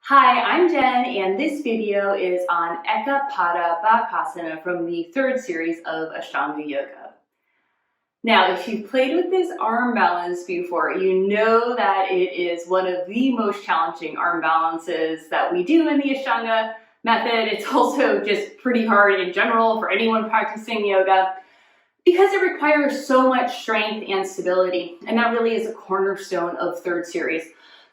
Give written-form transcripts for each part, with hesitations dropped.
Hi, I'm Jen, and this video is on Eka Pada Bakasana from the third series of Ashtanga Yoga. Now, if you've played with this arm balance before, you know that it is one of the most challenging arm balances that we do in the Ashtanga method. It's also just pretty hard in general for anyone practicing yoga because it requires so much strength and stability, and that really is a cornerstone of third series.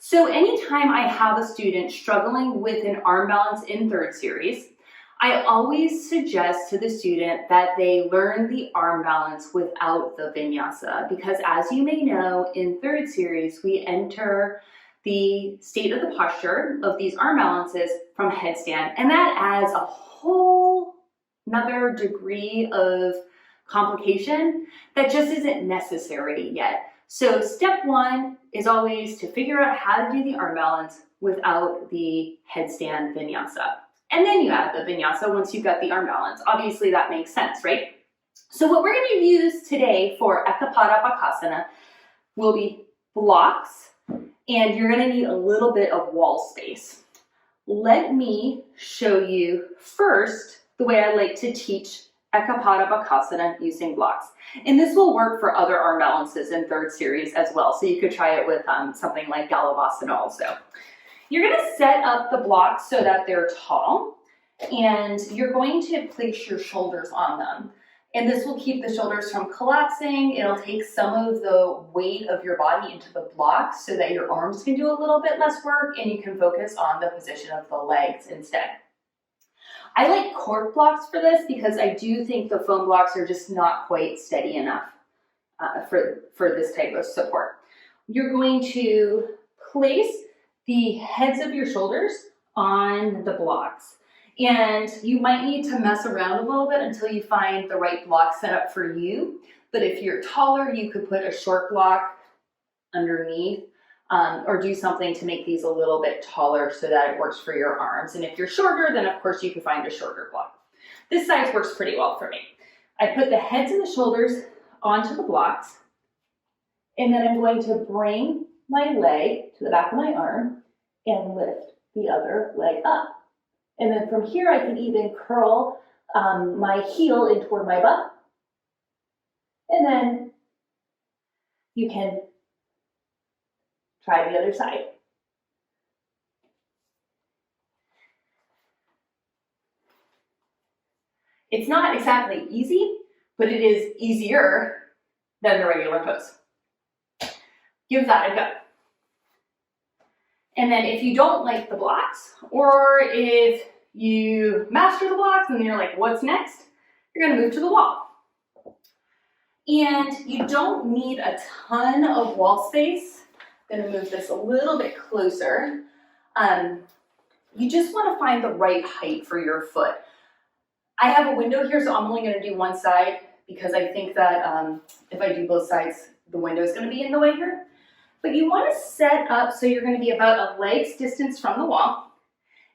So anytime I have a student struggling with an arm balance in third series, I always suggest to the student that they learn the arm balance without the vinyasa, because as you may know, in third series, we enter the state of the posture of these arm balances from headstand, and that adds a whole another degree of complication that just isn't necessary yet. So step one is always to figure out how to do the arm balance without the headstand vinyasa. And then you add the vinyasa once you've got the arm balance. Obviously that makes sense, right? So what we're going to use today for Eka Pada Bakasana will be blocks, and you're going to need a little bit of wall space. Let me show you first the way I like to teach Eka Pada Bakasana using blocks. And this will work for other arm balances in third series as well. So you could try it with something like Galavasana also. You're going to set up the blocks so that they're tall, and you're going to place your shoulders on them. And this will keep the shoulders from collapsing. It'll take some of the weight of your body into the blocks so that your arms can do a little bit less work and you can focus on the position of the legs instead. I like cork blocks for this because I do think the foam blocks are just not quite steady enough for this type of support. You're going to place the heads of your shoulders on the blocks, and you might need to mess around a little bit until you find the right block set up for you. But if you're taller, you could put a short block underneath. Or do something to make these a little bit taller so that it works for your arms. And if you're shorter, then of course you can find a shorter block. This size works pretty well for me. I put the heads and the shoulders onto the blocks, and then I'm going to bring my leg to the back of my arm and lift the other leg up. And then from here I can even curl my heel in toward my butt. And then you can try the other side. It's not exactly easy, but it is easier than the regular pose. Give that a go. And then if you don't like the blocks, or if you master the blocks and you're like, what's next? You're gonna move to the wall. And you don't need a ton of wall space. I'm going to move this a little bit closer. You just want to find the right height for your foot. I have a window here, so I'm only going to do one side because I think that if I do both sides, the window is going to be in the way here. But you want to set up so you're going to be about a leg's distance from the wall,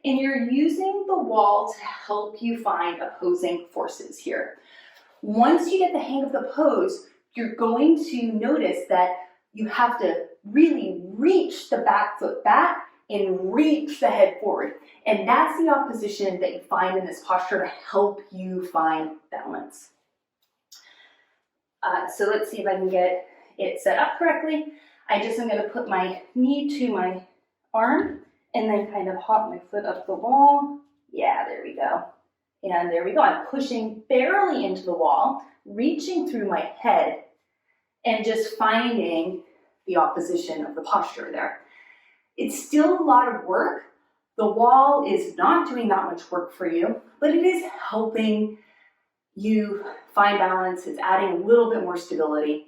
and you're using the wall to help you find opposing forces here. Once you get the hang of the pose, you're going to notice that you have to really reach the back foot back and reach the head forward. And that's the opposition that you find in this posture to help you find balance. So let's see if I can get it set up correctly. I just am going to put my knee to my arm and then kind of hop my foot up the wall. Yeah, there we go. And there we go. I'm pushing barely into the wall, reaching through my head, and just finding the opposition of the posture there. It's still a lot of work. The wall is not doing that much work for you, but it is helping you find balance. It's adding a little bit more stability.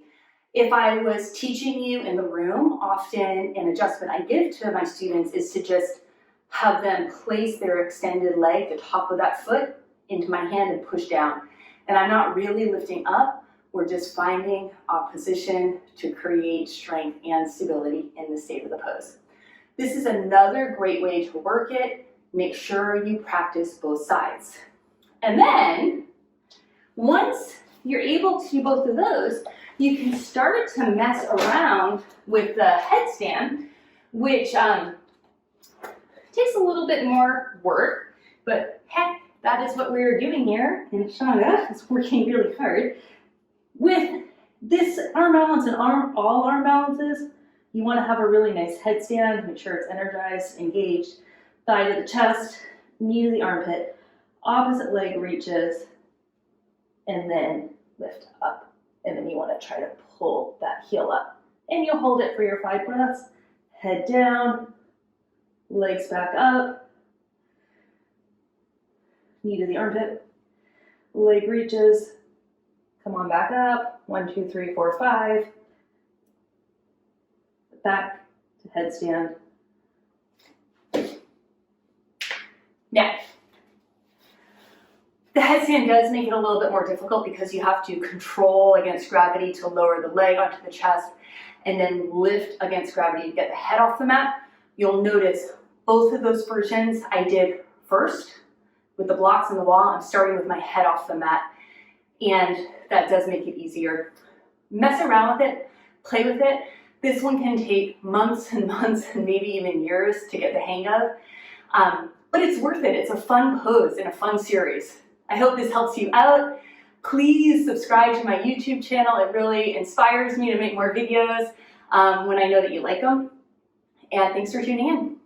If I was teaching you in the room, often an adjustment I give to my students is to just have them place their extended leg, the top of that foot, into my hand and push down. And I'm not really lifting up. We're just finding opposition to create strength and stability in the state of the pose. This is another great way to work it. Make sure you practice both sides. And then, once you're able to do both of those, you can start to mess around with the headstand, which Takes a little bit more work, but heck, that is what we're doing here. And Ashtanga is working really hard. With this arm balance and all arm balances, you want to have a really nice headstand, make sure it's energized, engaged, thigh to the chest, knee to the armpit, opposite leg reaches, and then lift up. And then you want to try to pull that heel up. And you'll hold it for your 5 breaths. Head down, legs back up, knee to the armpit, leg reaches, come on back up, 1, 2, 3, 4, 5, back to headstand. Now, the headstand does make it a little bit more difficult because you have to control against gravity to lower the leg onto the chest and then lift against gravity to get the head off the mat. You'll notice both of those versions I did first with the blocks in the wall. I'm starting with my head off the mat, and that does make it easier. Mess around with it, play with it. This one can take months and months and maybe even years to get the hang of, but it's worth it. It's a fun pose in a fun series. I hope this helps you out. Please subscribe to my YouTube channel. It really inspires me to make more videos when I know that you like them. And thanks for tuning in.